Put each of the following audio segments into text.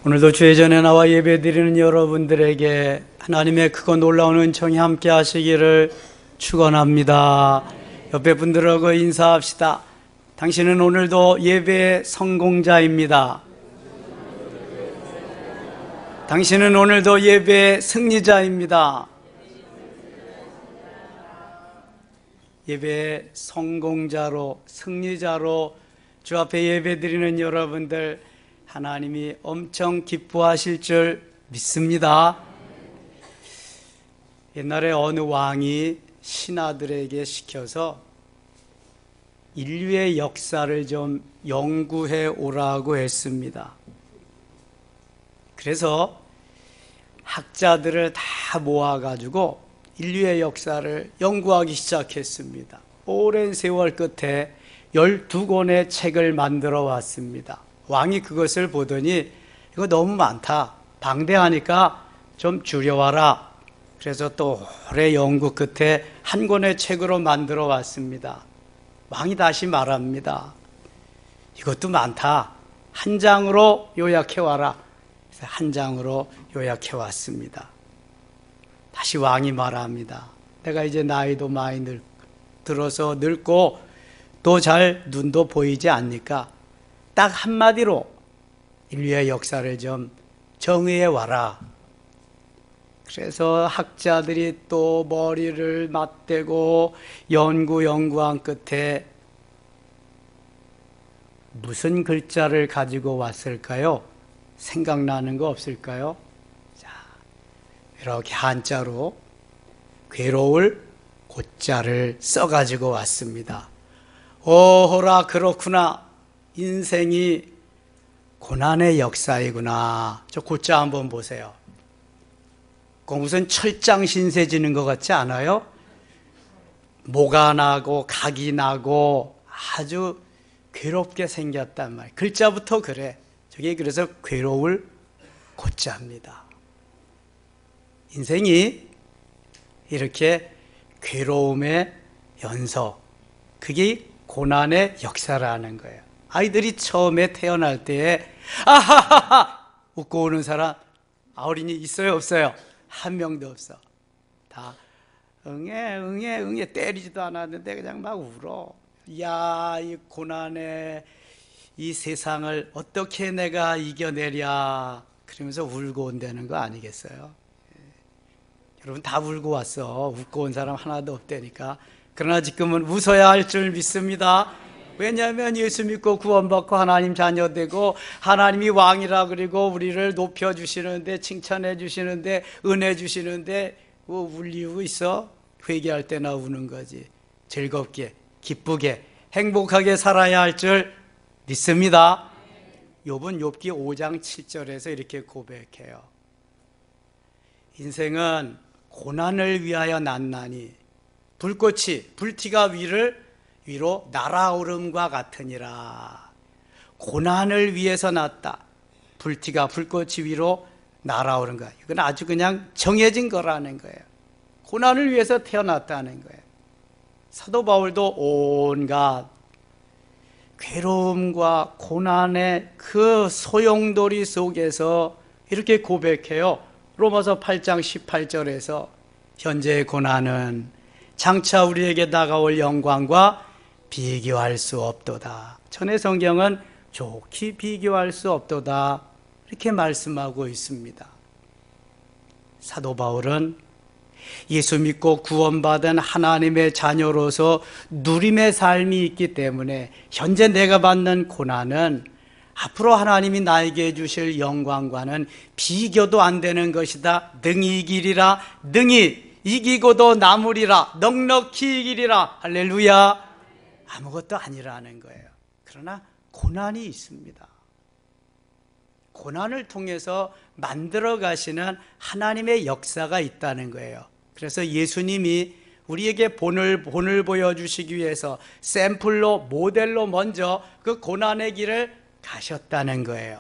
오늘도 주의 전에 나와 예배드리는 여러분들에게 하나님의 크고 놀라운 은총이 함께 하시기를 축원합니다. 옆에 분들하고 인사합시다. 당신은 오늘도 예배의 성공자입니다. 당신은 오늘도 예배의 승리자입니다. 예배의 성공자로, 승리자로 주 앞에 예배드리는 여러분들, 하나님이 엄청 기뻐하실 줄 믿습니다. 옛날에 어느 왕이 신하들에게 시켜서 인류의 역사를 좀 연구해 오라고 했습니다. 그래서 학자들을 다 모아가지고 인류의 역사를 연구하기 시작했습니다. 오랜 세월 끝에 12권의 책을 만들어 왔습니다. 왕이 그것을 보더니 이거 너무 많다, 방대하니까 좀 줄여와라. 그래서 또 오래 연구 끝에 한 권의 책으로 만들어 왔습니다. 왕이 다시 말합니다. 이것도 많다, 한 장으로 요약해 와라. 그래서 한 장으로 요약해 왔습니다. 다시 왕이 말합니다. 내가 이제 나이도 많이 들어서 늙고 또 잘 눈도 보이지 않으니까 딱 한마디로 인류의 역사를 좀 정의해 와라. 그래서 학자들이 또 머리를 맞대고 연구한 끝에 무슨 글자를 가지고 왔을까요? 생각나는 거 없을까요? 자, 이렇게 한자로 괴로울 고자를 써가지고 왔습니다. 오호라, 그렇구나. 인생이 고난의 역사이구나. 저 고자 한번 보세요. 그 무슨 철장 신세 지는 것 같지 않아요? 모가 나고 각이 나고 아주 괴롭게 생겼단 말이에요. 글자부터 그래. 저게 그래서 괴로울 고자입니다. 인생이 이렇게 괴로움의 연속, 그게 고난의 역사라는 거예요. 아이들이 처음에 태어날 때에 아하하하 웃고 오는 사람, 어린이 있어요, 없어요? 한 명도 없어. 다 응애 때리지도 않았는데 그냥 막 울어. 야, 이 고난의 이 세상을 어떻게 내가 이겨내랴, 그러면서 울고 온다는 거 아니겠어요? 여러분 다 울고 왔어. 웃고 온 사람 하나도 없다니까. 그러나 지금은 웃어야 할 줄 믿습니다. 왜냐하면 예수 믿고 구원받고 하나님 자녀 되고 하나님이 왕이라 그리고 우리를 높여주시는데, 칭찬해 주시는데, 은혜 주시는데 울 이유 있어? 회개할 때나 우는 거지. 즐겁게, 기쁘게, 행복하게 살아야 할 줄 믿습니다. 욥은 욥기 5장 7절에서 이렇게 고백해요. 인생은 고난을 위하여 났나니 불티가 위로 날아오름과 같으니라. 고난을 위해서 났다. 불꽃이 위로 날아오른 거야. 이건 아주 그냥 정해진 거라는 거예요. 고난을 위해서 태어났다는 거예요. 사도 바울도 온갖 괴로움과 고난의 그 소용돌이 속에서 이렇게 고백해요. 로마서 8장 18절에서 현재의 고난은 장차 우리에게 다가올 영광과 비교할 수 없도다. 전의 성경은 좋게 비교할 수 없도다, 이렇게 말씀하고 있습니다. 사도 바울은 예수 믿고 구원받은 하나님의 자녀로서 누림의 삶이 있기 때문에 현재 내가 받는 고난은 앞으로 하나님이 나에게 주실 영광과는 비교도 안 되는 것이다. 능히 이기리라. 능히 이기고도 남으리라. 넉넉히 이기리라. 할렐루야. 아무것도 아니라는 거예요. 그러나 고난이 있습니다. 고난을 통해서 만들어 가시는 하나님의 역사가 있다는 거예요. 그래서 예수님이 우리에게 본을 보여주시기 위해서 샘플로, 모델로 먼저 그 고난의 길을 가셨다는 거예요.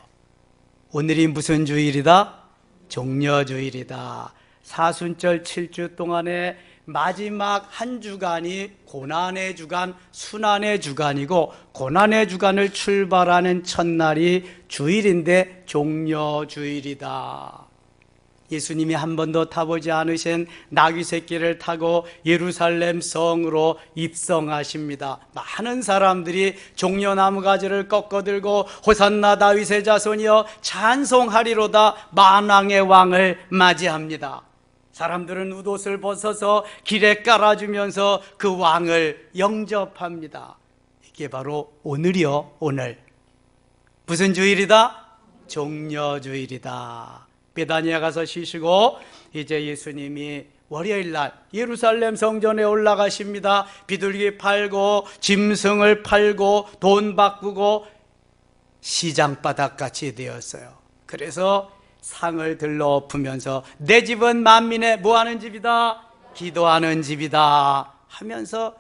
오늘이 무슨 주일이다? 종려주일이다. 사순절 7주 동안에 마지막 한 주간이 고난의 주간, 순환의 주간이고, 고난의 주간을 출발하는 첫날이 주일인데 종려주일이다. 예수님이 한 번도 타보지 않으신 나귀 새끼를 타고 예루살렘 성으로 입성하십니다. 많은 사람들이 종려나무 가지를 꺾어들고 호산나 다윗의 자손이여 찬송하리로다 만왕의 왕을 맞이합니다. 사람들은 웃옷을 벗어서 길에 깔아주면서 그 왕을 영접합니다. 이게 바로 오늘이요, 오늘. 무슨 주일이다? 종려주일이다. 베다니아 가서 쉬시고 이제 예수님이 월요일날 예루살렘 성전에 올라가십니다. 비둘기 팔고 짐승을 팔고 돈 바꾸고 시장바닥같이 되었어요. 그래서 상을 들러 엎으면서 내 집은 만민의 뭐하는 집이다? 기도하는 집이다 하면서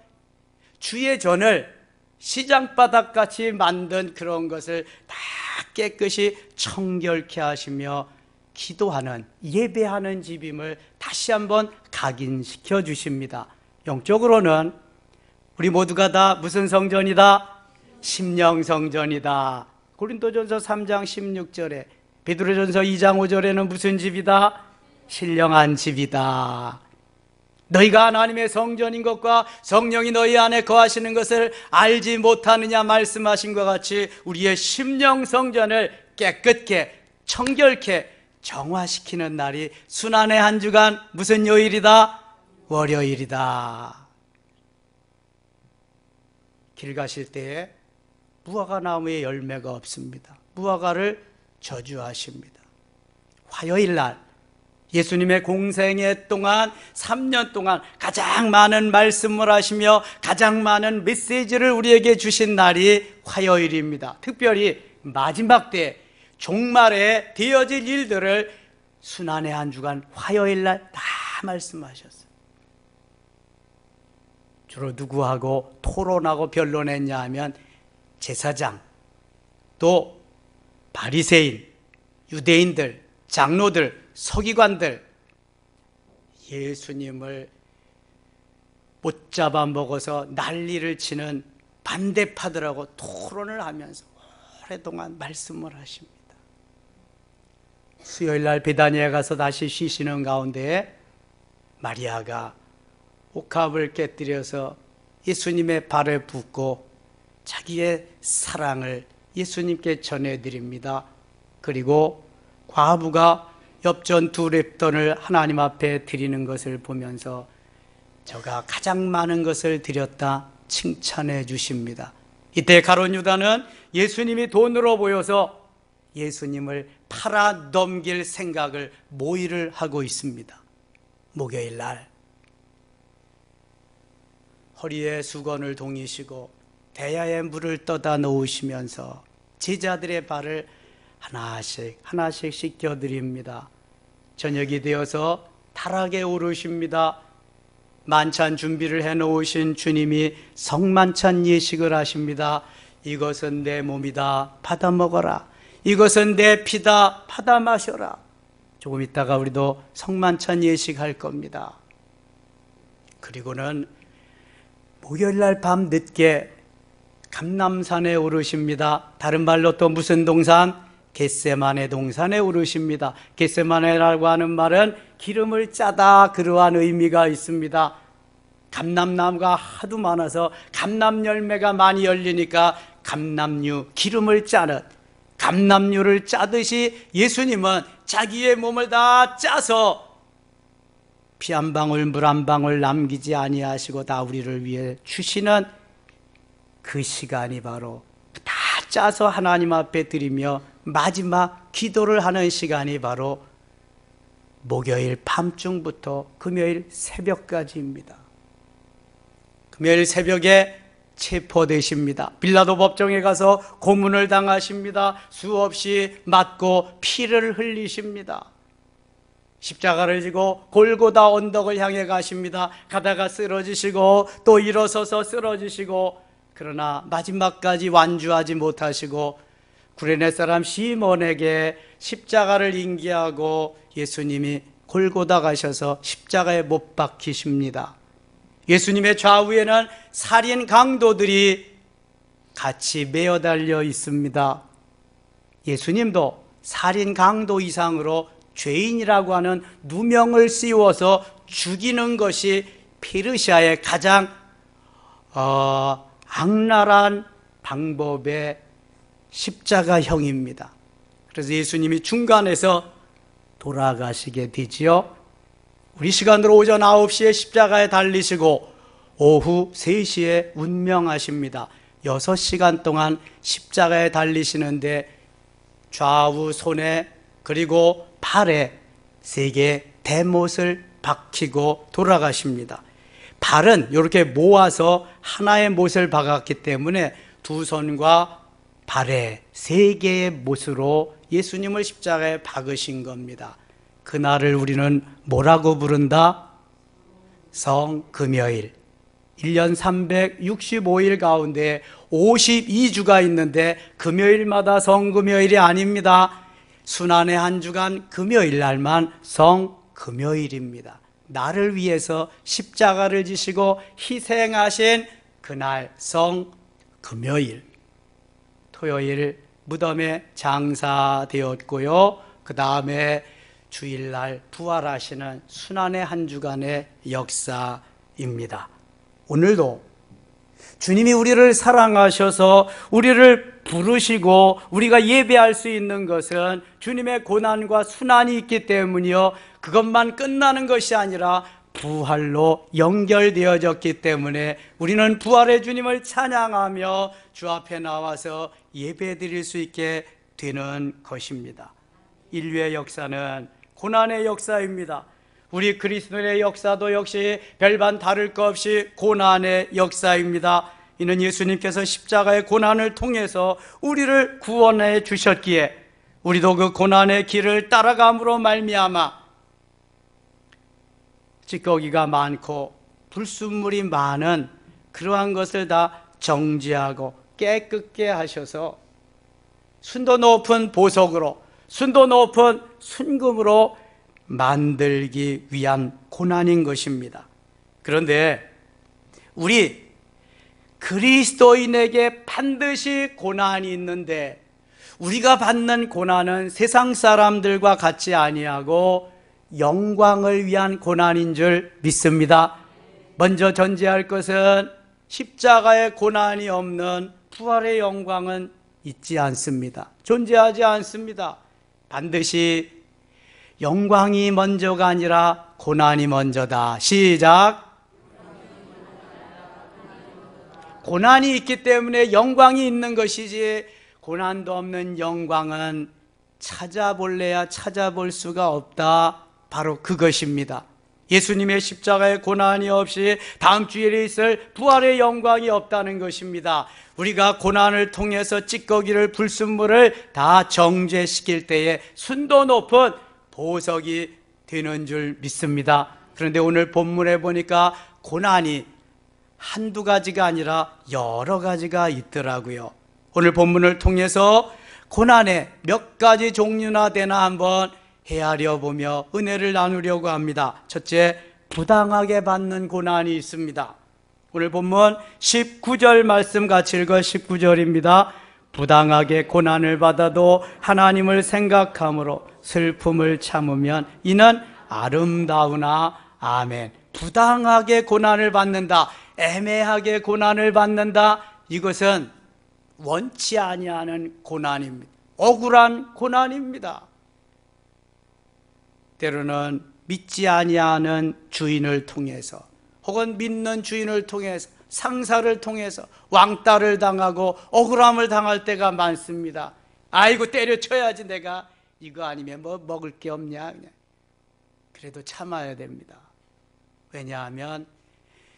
주의 전을 시장바닥같이 만든 그런 것을 다 깨끗이 청결케 하시며 기도하는, 예배하는 집임을 다시 한번 각인시켜 주십니다. 영적으로는 우리 모두가 다 무슨 성전이다? 심령 성전이다. 고린도전서 3장 16절에, 베드로전서 2장 5절에는 무슨 집이다? 신령한 집이다. 너희가 하나님의 성전인 것과 성령이 너희 안에 거하시는 것을 알지 못하느냐 말씀하신 것 같이 우리의 심령 성전을 깨끗게 청결케 정화시키는 날이 순환의 한 주간 무슨 요일이다? 월요일이다. 길 가실 때에 무화과 나무에 열매가 없습니다. 무화과를 저주하십니다. 화요일 날 예수님의 공생애 동안 3년 동안 가장 많은 말씀을 하시며 가장 많은 메시지를 우리에게 주신 날이 화요일입니다. 특별히 마지막 때 종말에 되어질 일들을 순환의 한 주간 화요일 날 다 말씀하셨어요. 주로 누구하고 토론하고 변론했냐 하면 제사장, 또 바리새인, 유대인들, 장로들, 서기관들, 예수님을 못 잡아먹어서 난리를 치는 반대파들하고 토론을 하면서 오랫동안 말씀을 하십니다. 수요일 날 베다니아에 가서 다시 쉬시는 가운데 마리아가 옥합을 깨뜨려서 예수님의 발에 붓고 자기의 사랑을 예수님께 전해드립니다. 그리고 과부가 엽전 2렙돈을 하나님 앞에 드리는 것을 보면서 저가 가장 많은 것을 드렸다 칭찬해 주십니다. 이때 가룟 유다는 예수님이 돈으로 보여서 예수님을 팔아 넘길 생각을 모의를 하고 있습니다. 목요일 날 허리에 수건을 동이시고 대야에 물을 떠다 놓으시면서 제자들의 발을 하나씩 하나씩 씻겨드립니다. 저녁이 되어서 타락에 오르십니다. 만찬 준비를 해놓으신 주님이 성만찬 예식을 하십니다. 이것은 내 몸이다, 받아 먹어라. 이것은 내 피다, 받아 마셔라. 조금 있다가 우리도 성만찬 예식할 겁니다. 그리고는 목요일날 밤 늦게 감람산에 오르십니다. 다른 말로 또 무슨 동산? 겟세마네 동산에 오르십니다. 겟세마네라고 하는 말은 기름을 짜다, 그러한 의미가 있습니다. 감람나무가 하도 많아서 감람 열매가 많이 열리니까 감람류, 기름을 짜는, 감람류를 짜듯이 예수님은 자기의 몸을 다 짜서 피 한 방울 물 한 방울 남기지 아니하시고 다 우리를 위해 주시는 그 시간이 바로 다 짜서 하나님 앞에 드리며 마지막 기도를 하는 시간이 바로 목요일 밤중부터 금요일 새벽까지입니다. 금요일 새벽에 체포되십니다. 빌라도 법정에 가서 고문을 당하십니다. 수없이 맞고 피를 흘리십니다. 십자가를 지고 골고다 언덕을 향해 가십니다. 가다가 쓰러지시고 또 일어서서 쓰러지시고, 그러나 마지막까지 완주하지 못하시고 구레네 사람 시몬에게 십자가를 인계하고 예수님이 골고다 가셔서 십자가에 못 박히십니다. 예수님의 좌우에는 살인 강도들이 같이 매어 달려 있습니다. 예수님도 살인 강도 이상으로 죄인이라고 하는 누명을 씌워서 죽이는 것이 페르시아의 가장 악랄한 방법의 십자가형입니다. 그래서 예수님이 중간에서 돌아가시게 되지요. 우리 시간으로 오전 9시에 십자가에 달리시고 오후 3시에 운명하십니다. 6시간 동안 십자가에 달리시는데 좌우 손에 그리고 팔에 3개의 대못을 박히고 돌아가십니다. 발은 이렇게 모아서 하나의 못을 박았기 때문에 두 손과 발에 3개의 못으로 예수님을 십자가에 박으신 겁니다. 그날을 우리는 뭐라고 부른다? 성금요일. 1년 365일 가운데 52주가 있는데 금요일마다 성금요일이 아닙니다. 순환의 한 주간 금요일 날만 성금요일입니다. 나를 위해서 십자가를 지시고 희생하신 그날 성금요일. 토요일 무덤에 장사되었고요. 그 다음에 주일날 부활하시는 순환의 한 주간의 역사입니다. 오늘도 주님이 우리를 사랑하셔서 우리를 부르시고 우리가 예배할 수 있는 것은 주님의 고난과 순환이 있기 때문이요, 그것만 끝나는 것이 아니라 부활로 연결되어졌기 때문에 우리는 부활의 주님을 찬양하며 주 앞에 나와서 예배드릴 수 있게 되는 것입니다. 인류의 역사는 고난의 역사입니다. 우리 그리스도의 역사도 역시 별반 다를 것 없이 고난의 역사입니다. 이는 예수님께서 십자가의 고난을 통해서 우리를 구원해 주셨기에 우리도 그 고난의 길을 따라감으로 말미암아 찌꺼기가 많고 불순물이 많은 그러한 것을 다 정지하고 깨끗게 하셔서 순도 높은 보석으로, 순도 높은 순금으로 만들기 위한 고난인 것입니다. 그런데 우리 그리스도인에게 반드시 고난이 있는데 우리가 받는 고난은 세상 사람들과 같이 아니하고 영광을 위한 고난인 줄 믿습니다. 먼저 전제할 것은 십자가의 고난이 없는 부활의 영광은 있지 않습니다. 존재하지 않습니다. 반드시 영광이 먼저가 아니라 고난이 먼저다. 시작. 고난이 있기 때문에 영광이 있는 것이지 고난도 없는 영광은 찾아볼래야 찾아볼 수가 없다. 바로 그것입니다. 예수님의 십자가의 고난이 없이 다음 주일에 있을 부활의 영광이 없다는 것입니다. 우리가 고난을 통해서 찌꺼기를, 불순물을 다 정죄시킬 때에 순도 높은 보석이 되는 줄 믿습니다. 그런데 오늘 본문에 보니까 고난이 한두 가지가 아니라 여러 가지가 있더라고요. 오늘 본문을 통해서 고난의 몇 가지 종류나 되나 한번 헤아려 보며 은혜를 나누려고 합니다. 첫째, 부당하게 받는 고난이 있습니다. 오늘 본문 19절 말씀 같이 읽어. 19절입니다. 부당하게 고난을 받아도 하나님을 생각함으로 슬픔을 참으면 이는 아름다우나. 아멘. 부당하게 고난을 받는다, 애매하게 고난을 받는다, 이것은 원치 아니하는 고난입니다. 억울한 고난입니다. 때로는 믿지 아니하는 주인을 통해서 혹은 믿는 주인을 통해서 상사를 통해서 왕따를 당하고 억울함을 당할 때가 많습니다. 아이고 때려쳐야지, 내가 이거 아니면 뭐 먹을 게 없냐. 그래도 참아야 됩니다. 왜냐하면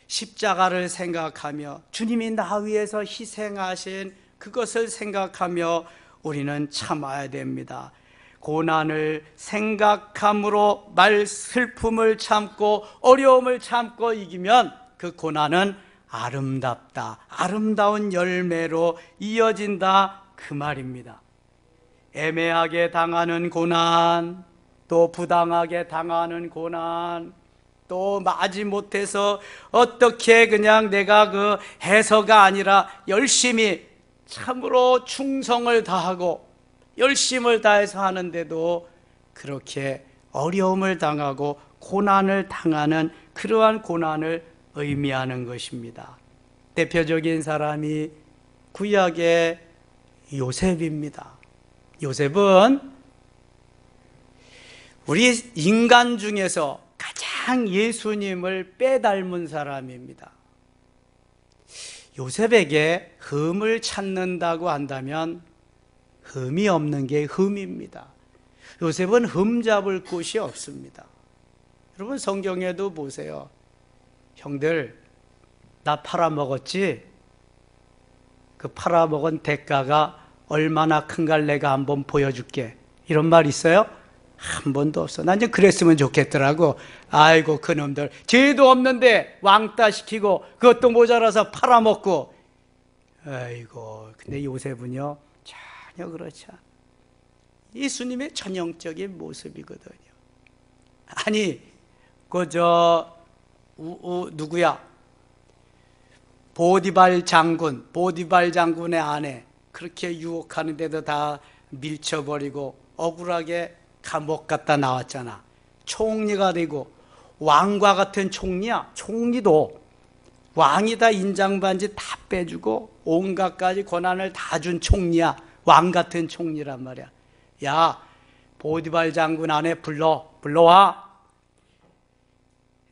십자가를 생각하며 주님이 나 위해서 희생하신 그것을 생각하며 우리는 참아야 됩니다. 고난을 생각함으로 슬픔을 참고 어려움을 참고 이기면 그 고난은 아름답다, 아름다운 열매로 이어진다, 그 말입니다. 애매하게 당하는 고난, 또 부당하게 당하는 고난, 또 마지 못해서 어떻게 그냥 내가 그 해서가 아니라 열심히 참으로 충성을 다하고 열심을 다해서 하는데도 그렇게 어려움을 당하고 고난을 당하는 그러한 고난을 의미하는 것입니다. 대표적인 사람이 구약의 요셉입니다. 요셉은 우리 인간 중에서 가장 예수님을 빼닮은 사람입니다. 요셉에게 흠을 찾는다고 한다면 흠이 없는 게 흠입니다. 요셉은 흠 잡을 곳이 없습니다. 여러분 성경에도 보세요. 형들 나 팔아먹었지? 그 팔아먹은 대가가 얼마나 큰가 내가 한번 보여줄게. 이런 말 있어요? 한 번도 없어. 난 좀 그랬으면 좋겠더라고. 아이고 그놈들 죄도 없는데 왕따 시키고 그것도 모자라서 팔아먹고. 아이고 근데 요셉은요 전혀 그렇지 않아. 예수님의 전형적인 모습이거든요. 아니 누구야? 보디발 장군의 아내 그렇게 유혹하는데도 다 밀쳐버리고 억울하게 감옥 갔다 나왔잖아. 총리가 되고 왕과 같은 총리야. 총리도 왕이 다 인장반지 다 빼주고 온갖 가지 권한을 다 준 총리야. 왕 같은 총리란 말이야. 야 보디발 장군 아내 불러와.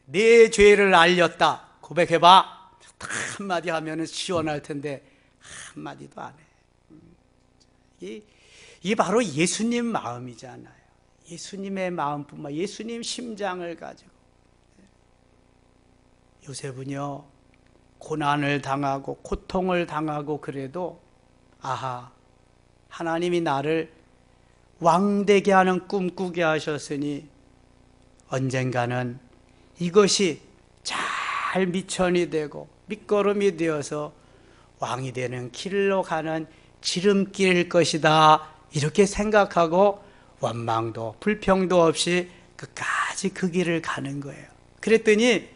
네 죄를 알렸다. 고백해봐. 딱 한마디 하면 시원할 텐데 한마디도 안 해. 이게 바로 예수님 마음이잖아요. 예수님의 마음뿐만 예수님 심장을 가지고. 요셉은요 고난을 당하고 고통을 당하고 그래도 아하 하나님이 나를 왕되게 하는 꿈 꾸게 하셨으니 언젠가는 이것이 잘 미천이 되고 밑거름이 되어서 왕이 되는 길로 가는 지름길일 것이다. 이렇게 생각하고 원망도 불평도 없이 끝까지 그 길을 가는 거예요. 그랬더니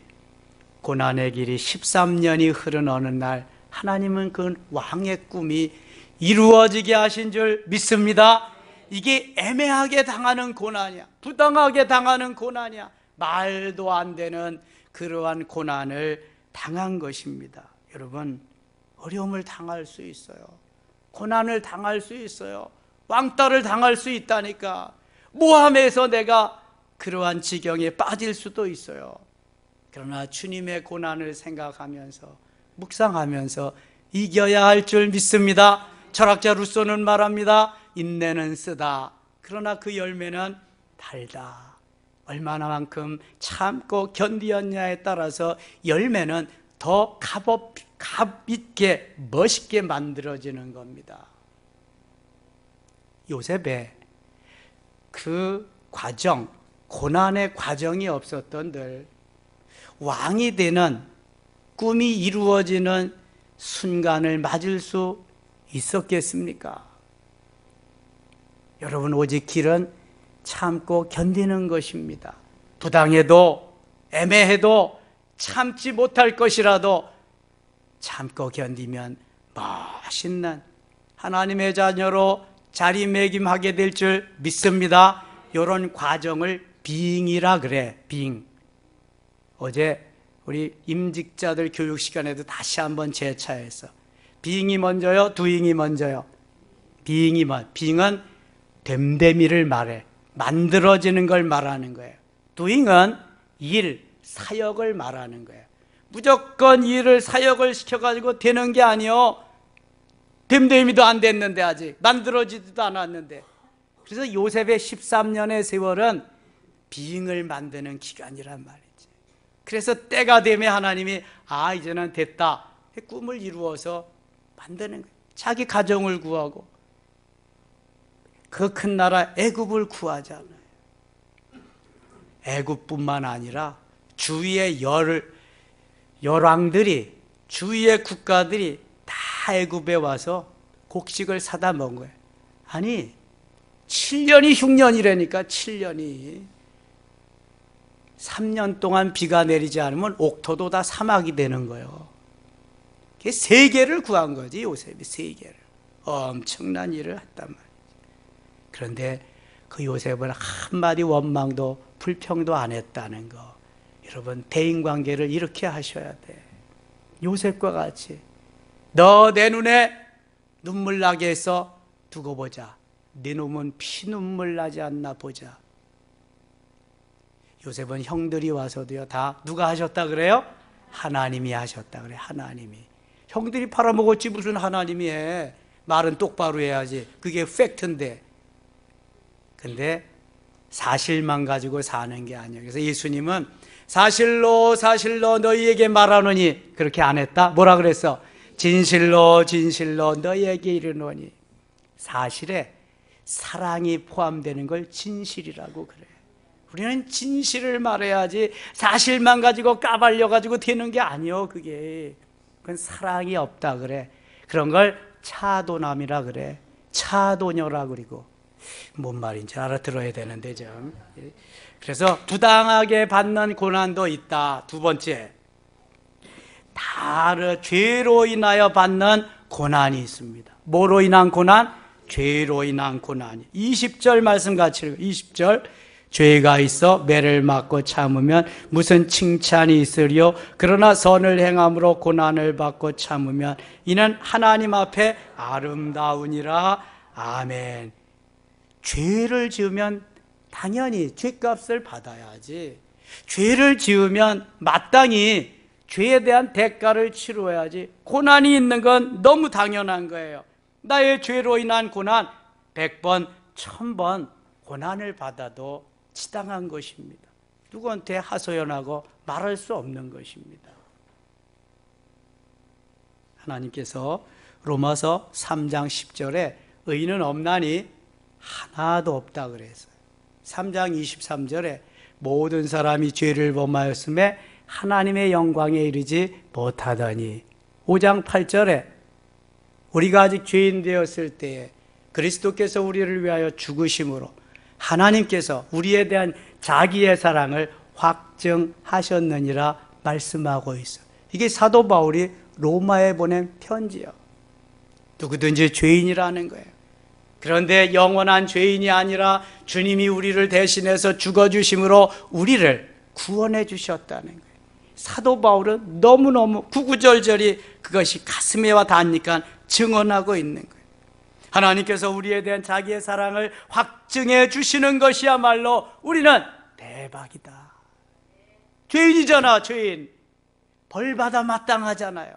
고난의 길이 13년이 흐른 어느 날 하나님은 그 왕의 꿈이 이루어지게 하신 줄 믿습니다. 이게 애매하게 당하는 고난이야. 부당하게 당하는 고난이야. 말도 안 되는 그러한 고난을 당한 것입니다. 여러분 어려움을 당할 수 있어요. 고난을 당할 수 있어요. 왕따를 당할 수 있다니까. 모함에서 내가 그러한 지경에 빠질 수도 있어요. 그러나 주님의 고난을 생각하면서 묵상하면서 이겨야 할 줄 믿습니다. 철학자 루소는 말합니다. 인내는 쓰다. 그러나 그 열매는 달다. 얼마나만큼 참고 견디었냐에 따라서 열매는 더 값있게 멋있게 만들어지는 겁니다. 요셉의 그 과정, 고난의 과정이 없었던들 왕이 되는 꿈이 이루어지는 순간을 맞을 수 있었겠습니까? 여러분 오직 길은 참고 견디는 것입니다. 부당해도 애매해도 참지 못할 것이라도 참고 견디면 멋있는 하나님의 자녀로 자리매김하게 될 줄 믿습니다. 이런 과정을 빙이라 그래. 빙. 어제 우리 임직자들 교육 시간에도 다시 한번 재차했어. 빙이 먼저요? 두잉이 먼저요? 빙은 됨됨이를 말해. 만들어지는 걸 말하는 거예요. doing은 일, 사역을 말하는 거예요. 무조건 일을 사역을 시켜가지고 되는 게 아니요. 됨됨이도 안 됐는데 아직 만들어지지도 않았는데. 그래서 요셉의 13년의 세월은 being을 만드는 기간이란 말이지. 그래서 때가 되면 하나님이 이제는 됐다. 꿈을 이루어서 만드는 거예요. 자기 가정을 구하고 그 큰 나라 애굽을 구하잖아요. 애굽뿐만 아니라 주위의 열왕들이 주위의 국가들이 다 애굽에 와서 곡식을 사다 먹은 거예요. 아니 7년이 흉년이라니까. 7년이 3년 동안 비가 내리지 않으면 옥토도 다 사막이 되는 거예요. 세계를 구한 거지, 요셉이. 세계를. 엄청난 일을 했단 말이에요. 그런데 그 요셉은 한마디 원망도 불평도 안 했다는 거. 여러분, 대인관계를 이렇게 하셔야 돼. 요셉과 같이 너 내 눈에 눈물 나게 해서 두고 보자. 네 놈은 피눈물 나지 않나 보자. 요셉은 형들이 와서도요, 다 누가 하셨다 그래요? 하나님이 하셨다 그래. 하나님이. 형들이 팔아먹었지 무슨 하나님이 해. 말은 똑바로 해야지. 그게 팩트인데. 근데 사실만 가지고 사는 게 아니에요. 그래서 예수님은 사실로 사실로 너희에게 말하노니, 그렇게 안 했다? 뭐라 그랬어? 진실로 진실로 너희에게 이르노니. 사실에 사랑이 포함되는 걸 진실이라고 그래. 우리는 진실을 말해야지 사실만 가지고 까발려가지고 되는 게 아니요. 그건 사랑이 없다 그래. 그런 걸 차도남이라 그래. 차도녀라 그리고. 뭔 말인지 알아들어야 되는데 좀. 그래서 부당하게 받는 고난도 있다. 두 번째, 죄로 인하여 받는 고난이 있습니다. 뭐로 인한 고난? 죄로 인한 고난이. 20절 말씀 같이 읽어요. 20절. 죄가 있어 매를 맞고 참으면 무슨 칭찬이 있으리요? 그러나 선을 행함으로 고난을 받고 참으면 이는 하나님 앞에 아름다우니라. 아멘. 죄를 지으면 당연히 죄값을 받아야지. 죄를 지으면 마땅히 죄에 대한 대가를 치러야지. 고난이 있는 건 너무 당연한 거예요. 나의 죄로 인한 고난 100번, 1000번 고난을 받아도 지당한 것입니다. 누구한테 하소연하고 말할 수 없는 것입니다. 하나님께서 로마서 3장 10절에 의인은 없나니 하나도 없다 그랬어요. 3장 23절에 모든 사람이 죄를 범하였음에 하나님의 영광에 이르지 못하더니, 5장 8절에 우리가 아직 죄인 되었을 때에 그리스도께서 우리를 위하여 죽으심으로 하나님께서 우리에 대한 자기의 사랑을 확증하셨느니라 말씀하고 있어요. 이게 사도 바울이 로마에 보낸 편지요. 누구든지 죄인이라는 거예요. 그런데 영원한 죄인이 아니라 주님이 우리를 대신해서 죽어주심으로 우리를 구원해 주셨다는 거예요. 사도 바울은 너무너무 구구절절히 그것이 가슴에 와 닿으니까 증언하고 있는 거예요. 하나님께서 우리에 대한 자기의 사랑을 확증해 주시는 것이야말로 우리는 대박이다. 죄인이잖아, 죄인. 벌받아 마땅하잖아요.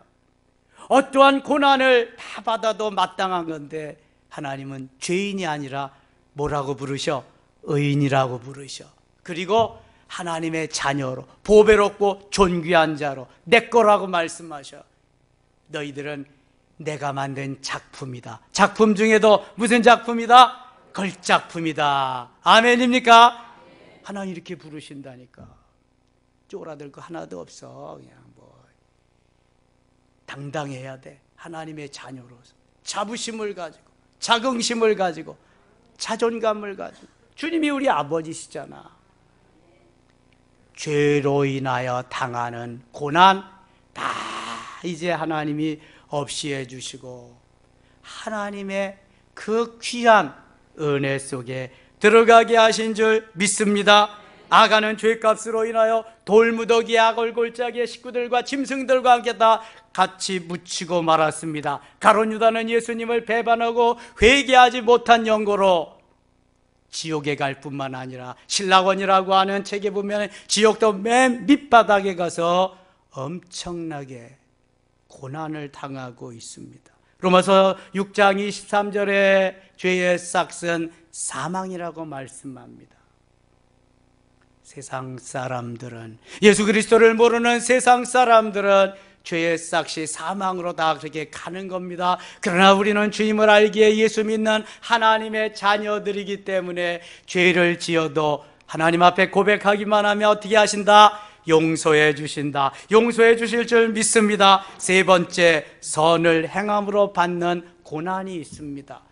어떠한 고난을 다 받아도 마땅한 건데 하나님은 죄인이 아니라 뭐라고 부르셔? 의인이라고 부르셔. 그리고 하나님의 자녀로, 보배롭고 존귀한 자로 내 거라고 말씀하셔. 너희들은 내가 만든 작품이다. 작품 중에도 무슨 작품이다? 걸작품이다. 아멘입니까? 하나님 이렇게 부르신다니까. 쪼그라들 거 하나도 없어. 그냥 당당해야 돼. 하나님의 자녀로서 자부심을 가지고, 자긍심을 가지고, 자존감을 가지고. 주님이 우리 아버지시잖아. 죄로 인하여 당하는 고난 다 이제 하나님이 없이 해주시고 하나님의 그 귀한 은혜 속에 들어가게 하신 줄 믿습니다. 아가는 죄값으로 인하여 돌무더기 악얼골짜기의 식구들과 짐승들과 함께 다 같이 묻히고 말았습니다. 가룟 유다는 예수님을 배반하고 회개하지 못한 연고로 지옥에 갈 뿐만 아니라 신라원이라고 하는 책에 보면 지옥도 맨 밑바닥에 가서 엄청나게 고난을 당하고 있습니다. 로마서 6장 23절에 죄의 싹은 사망이라고 말씀합니다. 세상 사람들은, 예수 그리스도를 모르는 세상 사람들은 죄의 싹이 사망으로 다 그렇게 가는 겁니다. 그러나 우리는 주님을 알기에 예수 믿는 하나님의 자녀들이기 때문에 죄를 지어도 하나님 앞에 고백하기만 하면 어떻게 하신다? 용서해 주신다. 용서해 주실 줄 믿습니다. 세 번째, 선을 행함으로 받는 고난이 있습니다.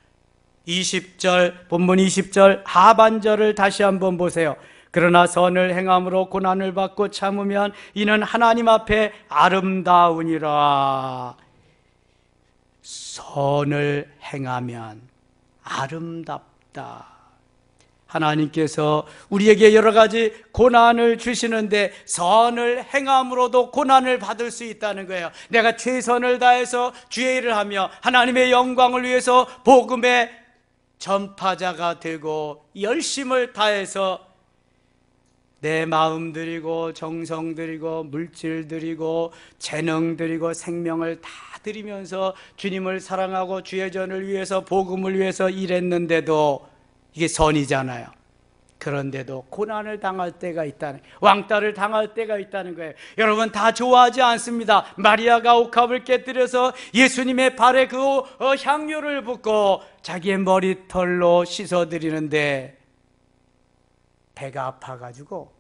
20절, 본문 20절 하반절을 다시 한번 보세요. 그러나 선을 행함으로 고난을 받고 참으면 이는 하나님 앞에 아름다우니라. 선을 행하면 아름답다. 하나님께서 우리에게 여러 가지 고난을 주시는데 선을 행함으로도 고난을 받을 수 있다는 거예요. 내가 최선을 다해서 주의 일을 하며 하나님의 영광을 위해서 복음의 전파자가 되고 열심을 다해서 내 마음 들이고 정성 들이고 물질 들이고 재능 들이고 생명을 다 드리면서 주님을 사랑하고 주의 전을 위해서 복음을 위해서 일했는데도 이게 선이잖아요. 그런데도 고난을 당할 때가 있다는, 왕따를 당할 때가 있다는 거예요. 여러분, 다 좋아하지 않습니다. 마리아가 옥합을 깨뜨려서 예수님의 발에 그 향료를 붓고 자기의 머리털로 씻어드리는데 배가 아파가지고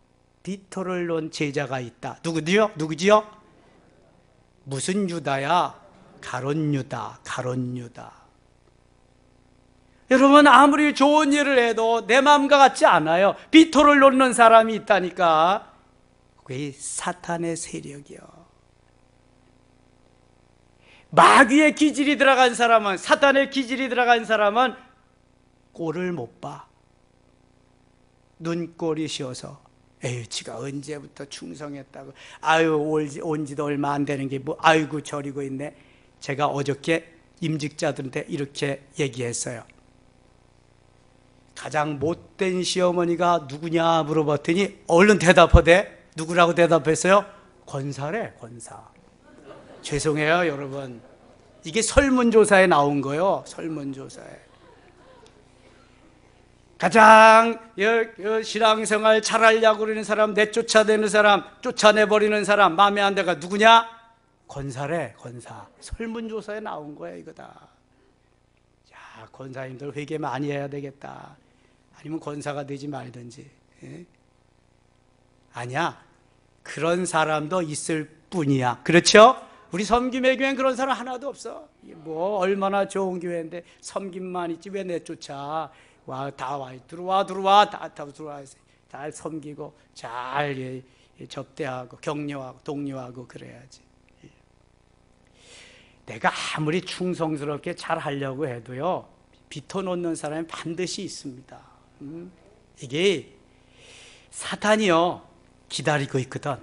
비토를 놓은 제자가 있다. 누구지요? 무슨 유다야? 가룟 유다. 여러분, 아무리 좋은 일을 해도 내 마음과 같지 않아요. 비토를 놓는 사람이 있다니까. 그게 사탄의 세력이요. 마귀의 기질이 들어간 사람은, 사탄의 기질이 들어간 사람은 꼴을 못 봐. 눈꼴이 씌어서 에휴, 지가 언제부터 충성했다고, 온 지도 얼마 안 되는 게 뭐, 아이고 저리고 있네. 제가 어저께 임직자들한테 이렇게 얘기했어요. 가장 못된 시어머니가 누구냐 물어봤더니 얼른 대답하대. 누구라고 대답했어요? 권사래, 권사. 죄송해요, 여러분. 이게 설문조사에 나온 거예요. 설문조사에. 가장 신앙생활 잘하려고 그러는 사람, 내쫓아내는 사람, 쫓아내버리는 사람, 마음에 안 들어가 누구냐? 권사래, 권사. 설문조사에 나온 거야, 이거다. 야, 권사님들 회개 많이 해야 되겠다. 아니면 권사가 되지 말든지. 예? 아니야, 그런 사람도 있을 뿐이야. 그렇죠? 우리 섬김의 교회는 그런 사람 하나도 없어. 뭐 얼마나 좋은 교회인데 섬김만 있지 왜 내쫓아. 들어와 다 들어와. 잘 섬기고 잘 접대하고 격려하고 독려하고 그래야지. 내가 아무리 충성스럽게 잘 하려고 해도요, 비터놓는 사람이 반드시 있습니다. 이게 사탄이요, 기다리고 있거든.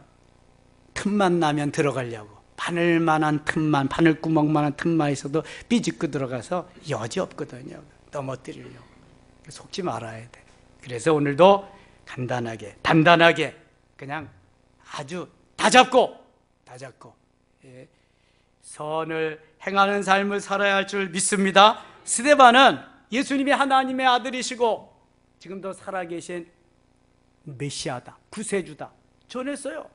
틈만 나면 들어가려고. 바늘만한 틈만, 바늘구멍만한 틈만 있어도 삐집고 들어가서 여지없거든요. 넘어뜨리려고. 속지 말아야 돼. 그래서 오늘도 단단하게 그냥 아주 다 잡고 선을 행하는 삶을 살아야 할 줄 믿습니다. 스데반은 예수님이 하나님의 아들이시고 지금도 살아계신 메시아다, 구세주다 전했어요.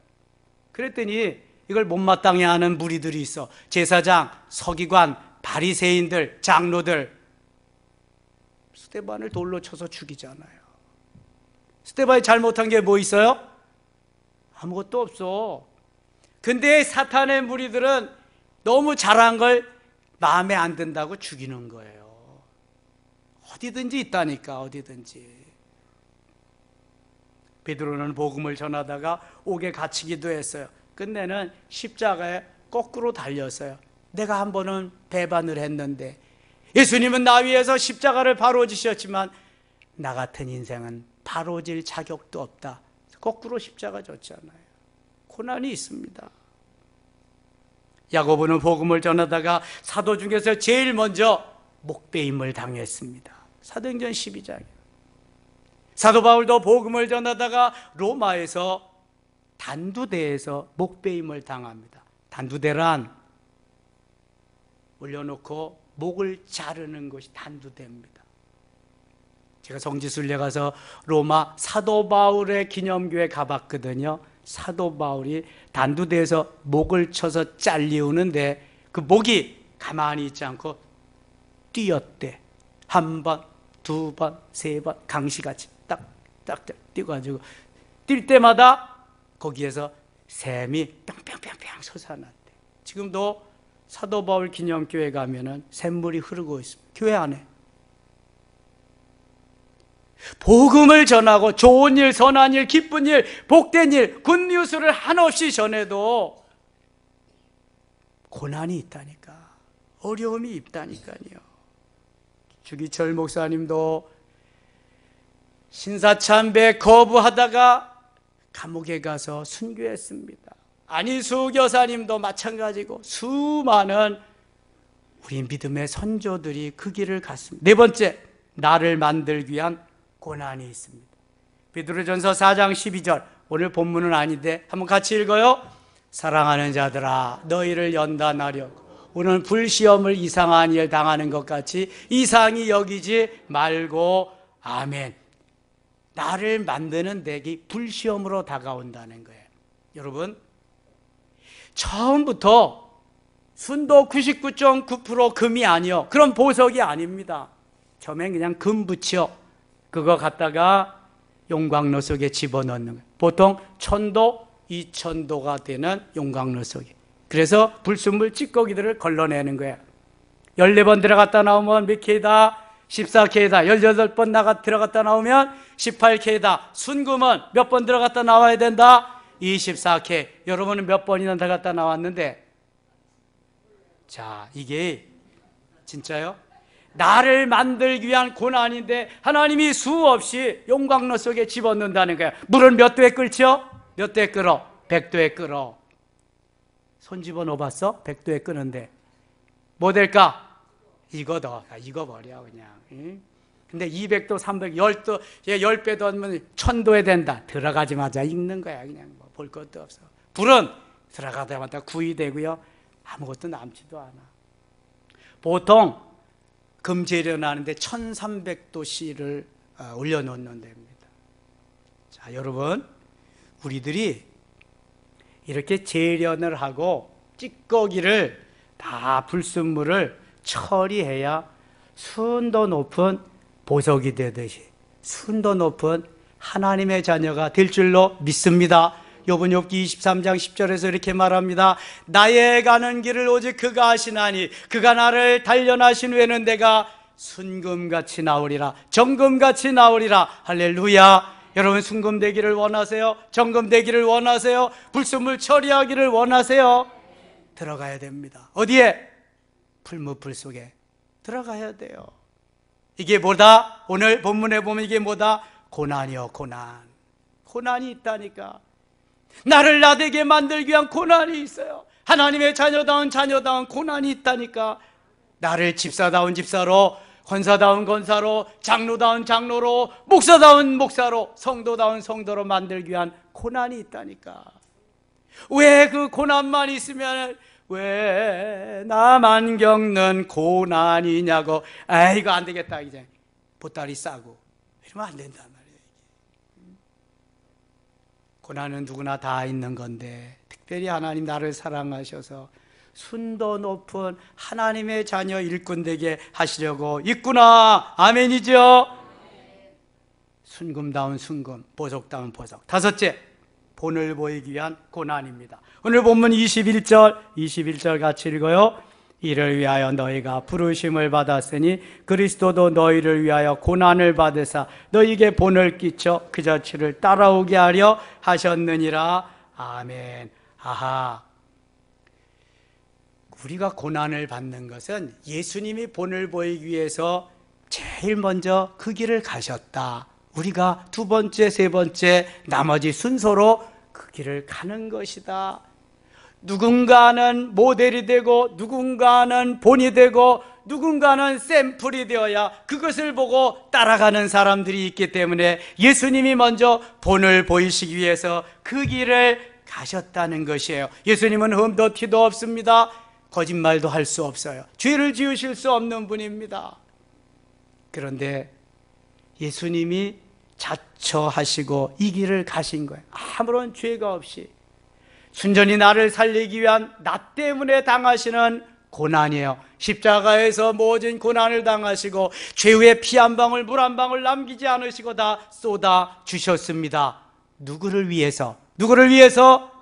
그랬더니 이걸 못마땅해 하는 무리들이 있어. 제사장, 서기관, 바리새인들, 장로들, 스데반을 돌로 쳐서 죽이잖아요. 스데반이 잘못한 게 뭐 있어요? 아무것도 없어. 근데 사탄의 무리들은 너무 잘한 걸 마음에 안 든다고 죽이는 거예요. 어디든지 있다니까, 어디든지. 베드로는 복음을 전하다가 옥에 갇히기도 했어요. 끝내는 십자가에 거꾸로 달렸어요. 내가 한 번은 배반을 했는데 예수님은 나 위해서 십자가를 바로 지셨지만 나 같은 인생은 바로 질 자격도 없다. 거꾸로 십자가 졌잖아요. 고난이 있습니다. 야고보는 복음을 전하다가 사도 중에서 제일 먼저 목배임을 당했습니다. 사도행전 12장에. 사도 바울도 복음을 전하다가 로마에서 단두대에서 목배임을 당합니다. 단두대란 올려놓고 목을 자르는 것이 단두대입니다. 제가 성지순례 가서 로마 사도 바울의 기념교회 가봤거든요. 사도 바울이 단두대에서 목을 쳐서 잘리우는데 그 목이 가만히 있지 않고 뛰었대. 한 번, 두 번, 세 번 강시같이 딱딱 뛰어가지고 뛸 때마다 거기에서 샘이 뿅뿅뿅뿅 솟아났대. 지금도 사도 바울 기념교회 가면은 샘물이 흐르고 있습니다. 교회 안에. 복음을 전하고 좋은 일, 선한 일, 기쁜 일, 복된 일, 굿뉴스를 한없이 전해도 고난이 있다니까. 어려움이 있다니까요. 주기철 목사님도 신사참배 거부하다가 감옥에 가서 순교했습니다. 안희수 교사님도 마찬가지고 수많은 우리 믿음의 선조들이 그 길을 갔습니다. 네 번째, 나를 만들기 위한 고난이 있습니다. 베드로전서 4장 12절, 오늘 본문은 아닌데 한번 같이 읽어요. 사랑하는 자들아, 너희를 연단하려고 오늘 불시험을 이상한 일 당하는 것 같이 이상히 여기지 말고. 아멘. 나를 만드는 내게 불시험으로 다가온다는 거예요. 여러분, 처음부터 순도 99.9% 금이 아니요, 그런 보석이 아닙니다. 처음엔 그냥 금 붙여 그거 갖다가 용광로 속에 집어넣는 거예요. 보통 1000도, 2000도가 되는 용광로 속에. 그래서 불순물 찌꺼기들을 걸러내는 거예요. 14번 들어갔다 나오면 몇 K다? 14K다. 18번 들어갔다 나오면 18K다. 순금은 몇 번 들어갔다 나와야 된다? 24K. 여러분은 몇 번이나 들어갔다 나왔는데, 자, 이게 진짜요? 나를 만들기 위한 고난인데 하나님이 수없이 용광로 속에 집어넣는다는 거예요. 물은 몇 도에 끓죠? 몇 도에 끓어? 100도에 끓어. 손 집어넣어 봤어? 100도에 끄는데 뭐 될까? 이거 버려 그냥. 근데 200도, 300, 10도, 10배 더 하면 1000도에 된다. 들어가자마자 익는 거야. 그냥 뭐 볼 것도 없어. 불은 들어가자마자 구이 되고요, 아무것도 남지도 않아. 보통 금 재련하는데 1300도씨를 올려놓는 데입니다. 자, 여러분, 우리들이 이렇게 재련을 하고 찌꺼기를 다 불순물을 처리해야 순도 높은 보석이 되듯이 순도 높은 하나님의 자녀가 될 줄로 믿습니다. 욥기 23장 10절에서 이렇게 말합니다. 나의 가는 길을 오직 그가 아시나니 그가 나를 단련하신 후에는 내가 순금같이 나오리라, 정금같이 나오리라. 할렐루야. 여러분, 순금되기를 원하세요? 정금되기를 원하세요? 불순물 처리하기를 원하세요? 들어가야 됩니다. 어디에? 풀무불 속에 들어가야 돼요. 이게 뭐다? 오늘 본문에 보면 이게 뭐다? 고난이요, 고난. 고난이 있다니까. 나를 나되게 만들기 위한 고난이 있어요. 하나님의 자녀다운 고난이 있다니까. 나를 집사다운 집사로, 권사다운 권사로, 장로다운 장로로, 목사다운 목사로, 성도다운 성도로 만들기 위한 고난이 있다니까. 왜 그 고난만 있으면 왜 나만 겪는 고난이냐고. 아, 이거 안 되겠다, 이제 보따리 싸고 이러면 안 된단 말이에요. 고난은 누구나 다 있는 건데, 특별히 하나님 나를 사랑하셔서 순도 높은 하나님의 자녀 일꾼 되게 하시려고 있구나. 아멘이죠. 순금다운 순금, 보석다운 보석. 다섯째, 본을 보이기 위한 고난입니다. 오늘 본문 21절 같이 읽어요. 이를 위하여 너희가 부르심을 받았으니 그리스도도 너희를 위하여 고난을 받으사 너희에게 본을 끼쳐 그 자취를 따라오게 하려 하셨느니라. 아멘. 아하, 우리가 고난을 받는 것은 예수님이 본을 보이기 위해서 제일 먼저 그 길을 가셨다. 우리가 두 번째, 세 번째, 나머지 순서로 그 길을 가는 것이다. 누군가는 모델이 되고 누군가는 본이 되고 누군가는 샘플이 되어야 그것을 보고 따라가는 사람들이 있기 때문에 예수님이 먼저 본을 보이시기 위해서 그 길을 가셨다는 것이에요. 예수님은 흠도 티도 없습니다. 거짓말도 할 수 없어요. 죄를 지으실 수 없는 분입니다. 그런데 예수님이 자처하시고 이 길을 가신 거예요. 아무런 죄가 없이 순전히 나를 살리기 위한 나 때문에 당하시는 고난이에요. 십자가에서 모진 고난을 당하시고 죄의 피 한 방울, 물 한 방울 남기지 않으시고 다 쏟아 주셨습니다. 누구를 위해서? 누구를 위해서?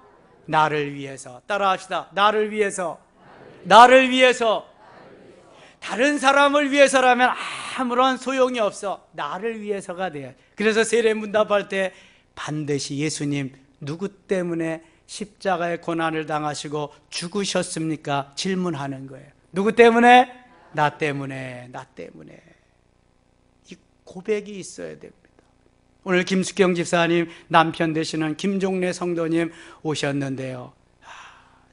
나를 위해서. 따라합시다. 나를 위해서. 나를 위해서. 다른 사람을 위해서라면 아무런 소용이 없어. 나를 위해서가 돼요. 그래서 세례문답할 때 반드시 예수님 누구 때문에 십자가의 고난을 당하시고 죽으셨습니까? 질문하는 거예요. 누구 때문에? 나 때문에, 나 때문에. 이 고백이 있어야 됩니다. 오늘 김숙경 집사님 남편 되시는 김종래 성도님 오셨는데요.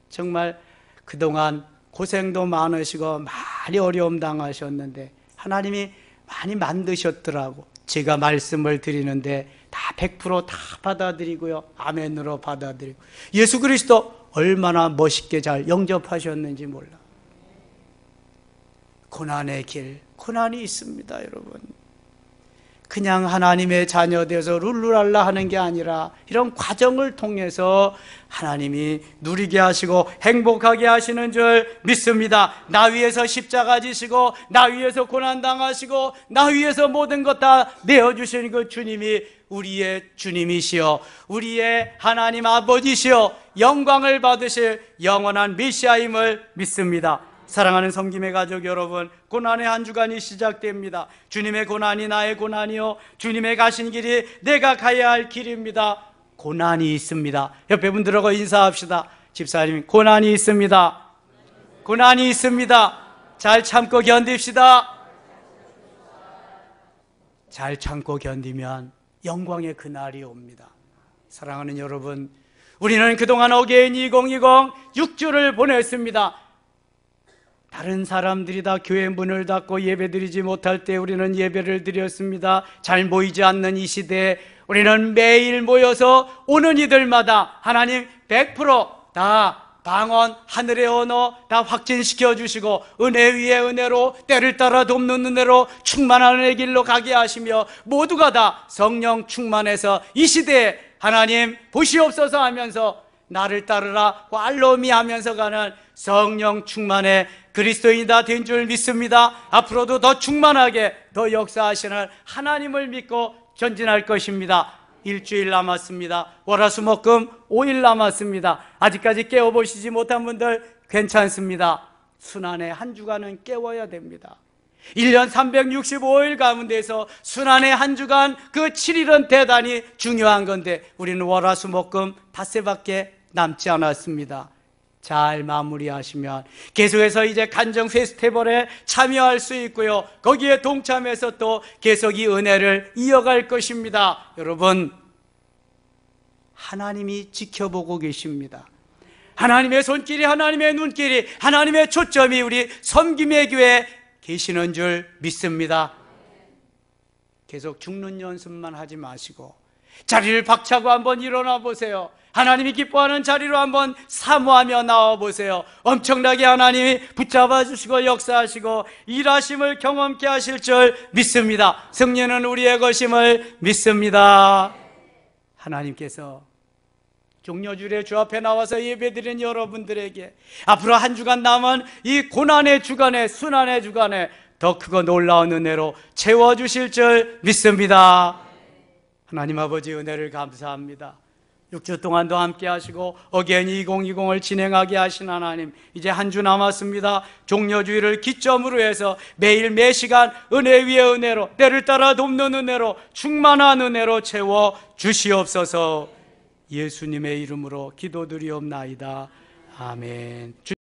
정말 그동안 고생도 많으시고 많이 어려움 당하셨는데 하나님이 많이 만드셨더라고. 제가 말씀을 드리는데 다 100%다 받아들이고요. 아멘으로 받아들이고. 예수 그리스도 얼마나 멋있게 잘 영접하셨는지 몰라. 고난의 길, 고난이 있습니다, 여러분. 그냥 하나님의 자녀 되어서 룰루랄라 하는 게 아니라 이런 과정을 통해서 하나님이 누리게 하시고 행복하게 하시는 줄 믿습니다. 나 위해서 십자가 지시고 나 위해서 고난 당하시고 나 위해서 모든 것 다 내어주시는 그 주님이 우리의 주님이시여, 우리의 하나님 아버지시여, 영광을 받으실 영원한 메시아임을 믿습니다. 사랑하는 섬김의 가족 여러분, 고난의 한 주간이 시작됩니다. 주님의 고난이 나의 고난이요, 주님의 가신 길이 내가 가야 할 길입니다. 고난이 있습니다. 옆에 분들하고 인사합시다. 집사님, 고난이 있습니다. 고난이 있습니다. 잘 참고 견딥시다. 잘 참고 견디면 영광의 그날이 옵니다. 사랑하는 여러분, 우리는 그동안 어게인 2020 6주를 보냈습니다. 다른 사람들이 다 교회 문을 닫고 예배드리지 못할 때 우리는 예배를 드렸습니다. 잘 모이지 않는 이 시대에 우리는 매일 모여서 오는 이들마다 하나님 100% 방언, 하늘의 언어 다 확진시켜 주시고 은혜 위에 은혜로 때를 따라 돕는 은혜로 충만한 은혜 길로 가게 하시며 모두가 다 성령 충만해서 이 시대에 하나님 보시옵소서 하면서 나를 따르라 꽐로미 하면서 가는 성령 충만의 그리스도인이 된 줄 믿습니다. 앞으로도 더 충만하게 더 역사하시는 하나님을 믿고 전진할 것입니다. 일주일 남았습니다. 월화수목금 5일 남았습니다. 아직까지 깨워보시지 못한 분들 괜찮습니다. 순환의 한 주간은 깨워야 됩니다. 1년 365일 가운데서 순환의 한 주간 그 7일은 대단히 중요한 건데 우리는 월화수목금 닷새밖에 남지 않았습니다. 잘 마무리하시면 계속해서 이제 간정 페스티벌에 참여할 수 있고요, 거기에 동참해서 또 계속 이 은혜를 이어갈 것입니다. 여러분, 하나님이 지켜보고 계십니다. 하나님의 손길이, 하나님의 눈길이, 하나님의 초점이 우리 섬김의 교회에 계시는 줄 믿습니다. 계속 죽는 연습만 하지 마시고 자리를 박차고 한번 일어나 보세요. 하나님이 기뻐하는 자리로 한번 사모하며 나와 보세요. 엄청나게 하나님이 붙잡아 주시고 역사하시고 일하심을 경험케 하실 줄 믿습니다. 승리는 우리의 것임을 믿습니다. 하나님께서 종려주일에 주 앞에 나와서 예배드린 여러분들에게 앞으로 한 주간 남은 이 고난의 주간에, 순환의 주간에 더 크고 놀라운 은혜로 채워주실 줄 믿습니다. 하나님 아버지 은혜를 감사합니다. 6주 동안도 함께 하시고 어게인 2020을 진행하게 하신 하나님, 이제 한 주 남았습니다. 종려주일을 기점으로 해서 매일 매시간 은혜 위에 은혜로, 때를 따라 돕는 은혜로, 충만한 은혜로 채워 주시옵소서. 예수님의 이름으로 기도드리옵나이다. 아멘.